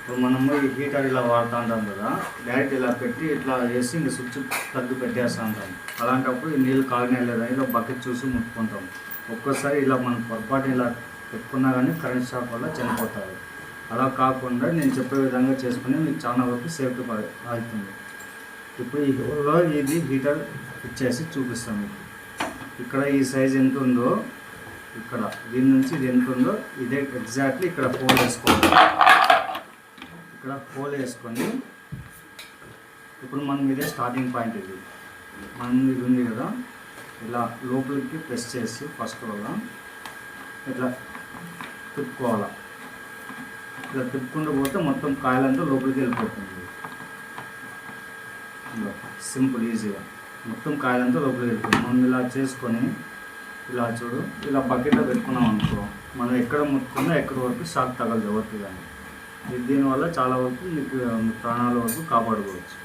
ఇప్పుడు మనము ఈ హీటర్ ఇలా వాడుతూ ఉంటాం కదా, డైరెక్ట్ ఇలా పెట్టి ఇట్లా వేసి ఇంకా స్విచ్ ప్లగ్ పెట్టేస్తూ ఉంటాం. అలాంటప్పుడు ఈ నీళ్ళు కాగినా లేదా ఇలా బకెట్ చూసి ముట్టుకుంటాం. ఒక్కోసారి ఇలా మనం పొరపాటు ఇలా పెట్టుకున్నా కానీ కరెంట్ షాక్ వల్ల చనిపోతారు. అలా కాకుండా నేను చెప్పే విధంగా చేసుకుని మీకు చాలా వరకు సేఫ్టీ అవుతుంది. ఇప్పుడు ఈ హోల్లో ఇది హీటర్ ఫిట్ చేసి చూపిస్తాం మీకు. ఇక్కడ ఈ సైజ్ ఎంత ఉందో, ఇక్కడ దీని నుంచి ఇది ఎంత ఉందో ఇదే ఎగ్జాక్ట్లీ ఇక్కడ హోల్ వేసుకోవాలి. ఇక్కడ హోల్ వేసుకొని ఇప్పుడు మనం ఇదే స్టార్టింగ్ పాయింట్. ఇది మనం ఇది ఉంది కదా, ఇలా లోపలికి ప్రెస్ చేసి ఫస్ట్ వల్ల ఇట్లా తిప్పుకోవాలి. ఇలా తిప్పుకుంటూ పోతే మొత్తం కాయలంతా లోపలికి వెళ్ళిపోతుంది. సింపుల్ ఈజీగా మొత్తం కాయలంతా లోపలికి వెళ్ళిపోతుంది. మనం ఇలా చేసుకొని ఇలా చూడు, ఇలా బకెట్లో పెట్టుకున్నాం అనుకో, మనం ఎక్కడ ముట్టుకున్నా ఎక్కడి వరకు షాక్ తగలదు ఎవరికి కానీ. దీనివల్ల చాలా వరకు మీకు ప్రాణాల వరకు కాపాడుకోవచ్చు.